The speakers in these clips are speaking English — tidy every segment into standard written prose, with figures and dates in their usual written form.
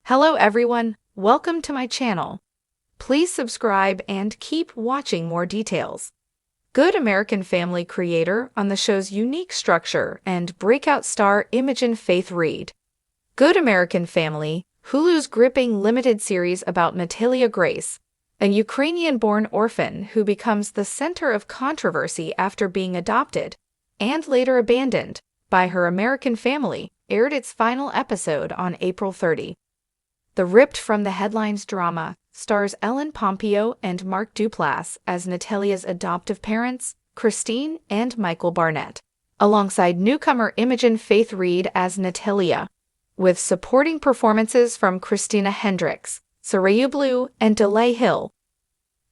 Hello everyone, welcome to my channel. Please subscribe and keep watching more details. Good American Family creator on the show's unique structure and breakout star Imogen Faith Reed. Good American Family, Hulu's gripping limited series about Natalia Grace, a Ukrainian-born orphan who becomes the center of controversy after being adopted and later abandoned by her American family, aired its final episode on April 30. The ripped-from-the-headlines drama stars Ellen Pompeo and Mark Duplass as Natalia's adoptive parents, Christine and Michael Barnett, alongside newcomer Imogen Faith Reed as Natalia, with supporting performances from Christina Hendricks, Sarayu Blue, and DeLay Hill.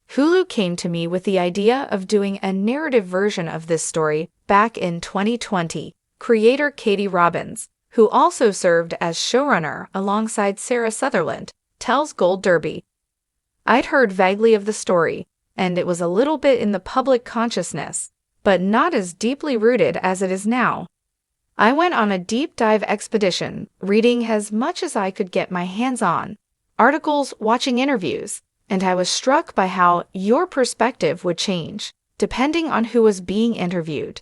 Hulu came to me with the idea of doing a narrative version of this story back in 2020. Creator Katie Robbins, who also served as showrunner alongside Sarah Sutherland, tells Gold Derby. I'd heard vaguely of the story, and it was a little bit in the public consciousness, but not as deeply rooted as it is now. I went on a deep dive expedition, reading as much as I could get my hands on, articles, watching interviews, and I was struck by how your perspective would change, depending on who was being interviewed.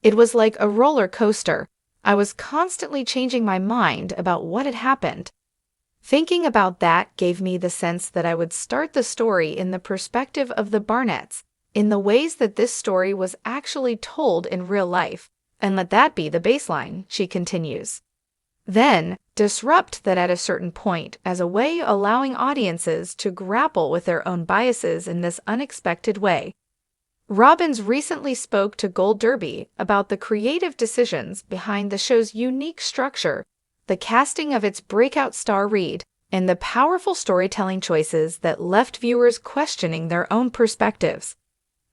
It was like a roller coaster. I was constantly changing my mind about what had happened. Thinking about that gave me the sense that I would start the story in the perspective of the Barnetts, in the ways that this story was actually told in real life, and let that be the baseline, she continues. Then, disrupt that at a certain point as a way allowing audiences to grapple with their own biases in this unexpected way. Robbins recently spoke to Gold Derby about the creative decisions behind the show's unique structure, the casting of its breakout star Reed, and the powerful storytelling choices that left viewers questioning their own perspectives.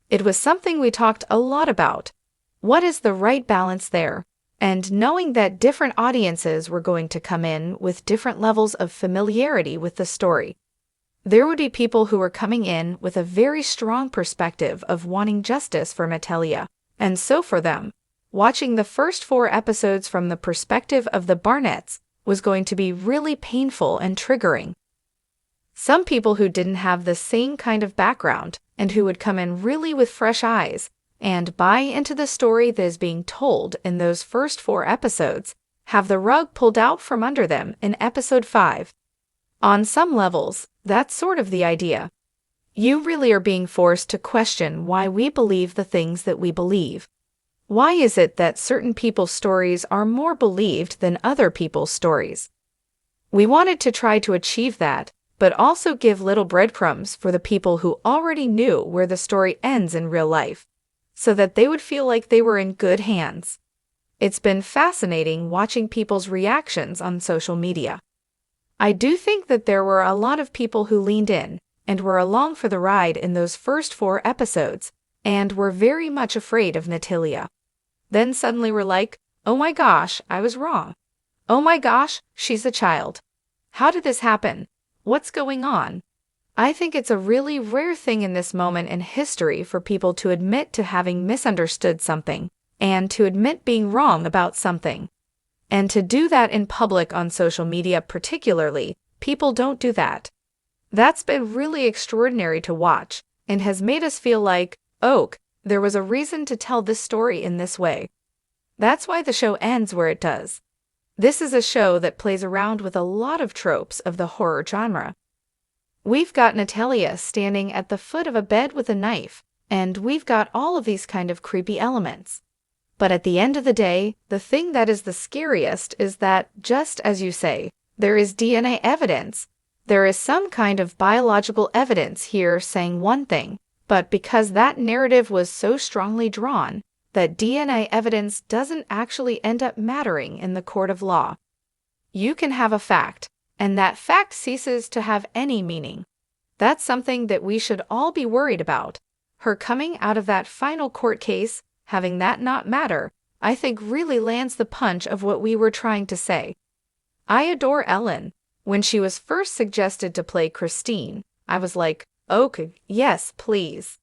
It was something we talked a lot about. What is the right balance there? And knowing that different audiences were going to come in with different levels of familiarity with the story. There would be people who were coming in with a very strong perspective of wanting justice for Natalia, and so for them, watching the first 4 episodes from the perspective of the Barnetts was going to be really painful and triggering. Some people who didn't have the same kind of background and who would come in really with fresh eyes and buy into the story that is being told in those first 4 episodes have the rug pulled out from under them in episode 5. On some levels, that's sort of the idea. You really are being forced to question why we believe the things that we believe. Why is it that certain people's stories are more believed than other people's stories? We wanted to try to achieve that, but also give little breadcrumbs for the people who already knew where the story ends in real life, so that they would feel like they were in good hands. It's been fascinating watching people's reactions on social media. I do think that there were a lot of people who leaned in and were along for the ride in those first 4 episodes and were very much afraid of Natalia. Then suddenly were like, oh my gosh, I was wrong. Oh my gosh, she's a child. How did this happen? What's going on? I think it's a really rare thing in this moment in history for people to admit to having misunderstood something and to admit being wrong about something. And to do that in public on social media particularly, people don't do that. That's been really extraordinary to watch and has made us feel like, oh, there was a reason to tell this story in this way. That's why the show ends where it does. This is a show that plays around with a lot of tropes of the horror genre. We've got Natalia standing at the foot of a bed with a knife, and we've got all of these kind of creepy elements. But at the end of the day, the thing that is the scariest is that, just as you say, there is DNA evidence. There is some kind of biological evidence here saying one thing, but because that narrative was so strongly drawn, that DNA evidence doesn't actually end up mattering in the court of law. You can have a fact, and that fact ceases to have any meaning. That's something that we should all be worried about. Her coming out of that final court case, having that not matter, I think really lands the punch of what we were trying to say. I adore Ellen. When she was first suggested to play Christine, I was like, okay, yes, please.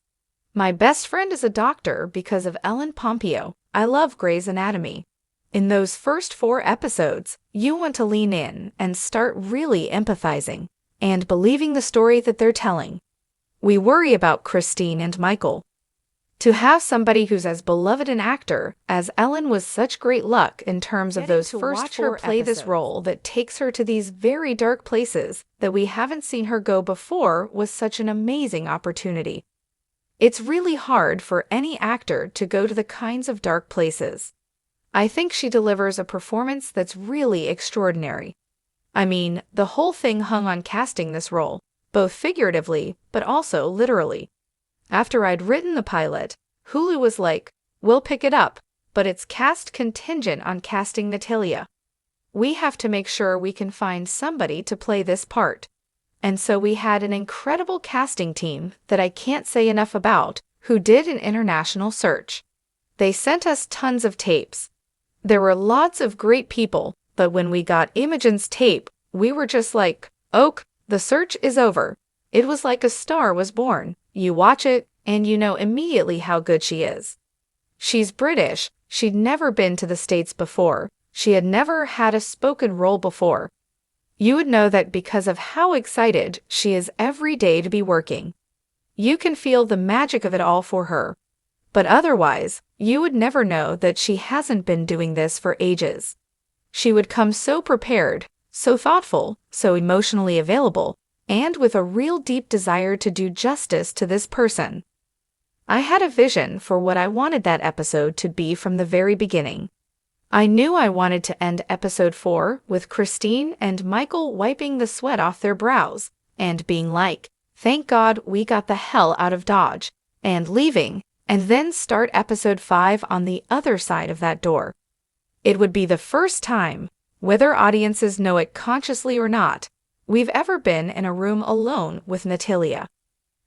My best friend is a doctor because of Ellen Pompeo. I love Grey's Anatomy. In those first 4 episodes, you want to lean in and start really empathizing and believing the story that they're telling. We worry about Christine and Michael. To have somebody who's as beloved an actor as Ellen was such great luck in terms of those first 4 play this role that takes her to these very dark places that we haven't seen her go before was such an amazing opportunity. It's really hard for any actor to go to the kinds of dark places. I think she delivers a performance that's really extraordinary. I mean, the whole thing hung on casting this role, both figuratively but also literally. After I'd written the pilot, Hulu was like, "We'll pick it up, but it's cast contingent on casting Natalia. We have to make sure we can find somebody to play this part." And so we had an incredible casting team that I can't say enough about, who did an international search. They sent us tons of tapes. There were lots of great people, but when we got Imogen's tape, we were just like, "Ok, the search is over." It was like a star was born. You watch it, and you know immediately how good she is. She's British. She'd never been to the States before. She had never had a spoken role before. You would know that because of how excited she is every day to be working. You can feel the magic of it all for her. But otherwise, you would never know that she hasn't been doing this for ages. She would come so prepared, so thoughtful, so emotionally available, and with a real deep desire to do justice to this person. I had a vision for what I wanted that episode to be from the very beginning. I knew I wanted to end episode 4 with Christine and Michael wiping the sweat off their brows and being like, "Thank God we got the hell out of Dodge," and leaving, and then start episode 5 on the other side of that door. It would be the first time, whether audiences know it consciously or not, we've ever been in a room alone with Natalia.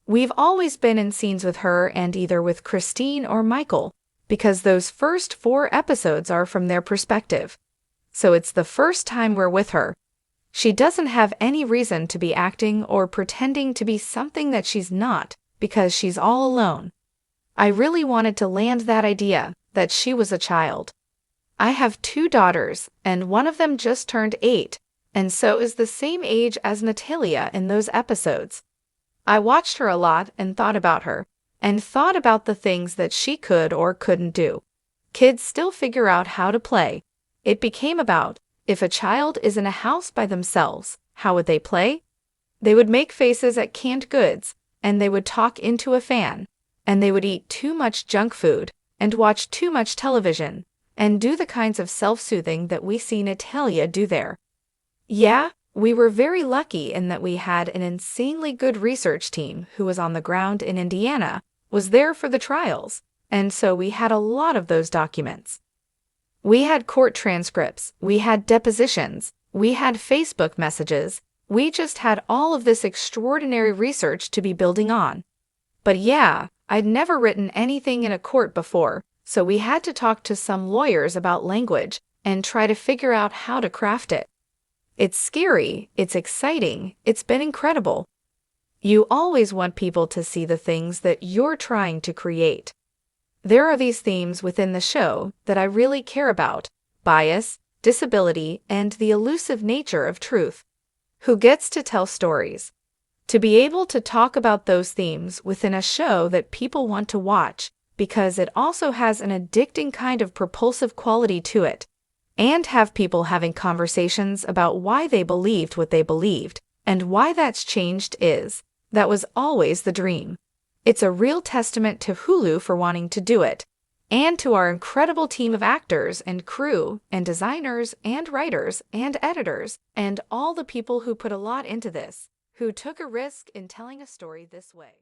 We've always been in scenes with her and either with Christine or Michael, because those first 4 episodes are from their perspective. So it's the first time we're with her. She doesn't have any reason to be acting or pretending to be something that she's not, because she's all alone. I really wanted to land that idea that she was a child. I have 2 daughters, and one of them just turned 8, and so is the same age as Natalia in those episodes. I watched her a lot and thought about her, and thought about the things that she could or couldn't do. Kids still figure out how to play. It became about, if a child is in a house by themselves, how would they play? They would make faces at canned goods, and they would talk into a fan, and they would eat too much junk food, and watch too much television, and do the kinds of self-soothing that we see Natalia do there. Yeah, we were very lucky in that we had an insanely good research team who was on the ground in Indiana, was there for the trials, and so we had a lot of those documents. We had court transcripts, we had depositions, we had Facebook messages, we just had all of this extraordinary research to be building on. But yeah, I'd never written anything in a court before, so we had to talk to some lawyers about language and try to figure out how to craft it. It's scary, it's exciting, it's been incredible. You always want people to see the things that you're trying to create. There are these themes within the show that I really care about: bias, disability, and the elusive nature of truth. Who gets to tell stories? To be able to talk about those themes within a show that people want to watch, because it also has an addicting kind of propulsive quality to it, and have people having conversations about why they believed what they believed, and why that's changed that was always the dream. It's a real testament to Hulu for wanting to do it, and to our incredible team of actors and crew and designers and writers and editors and all the people who put a lot into this, who took a risk in telling a story this way.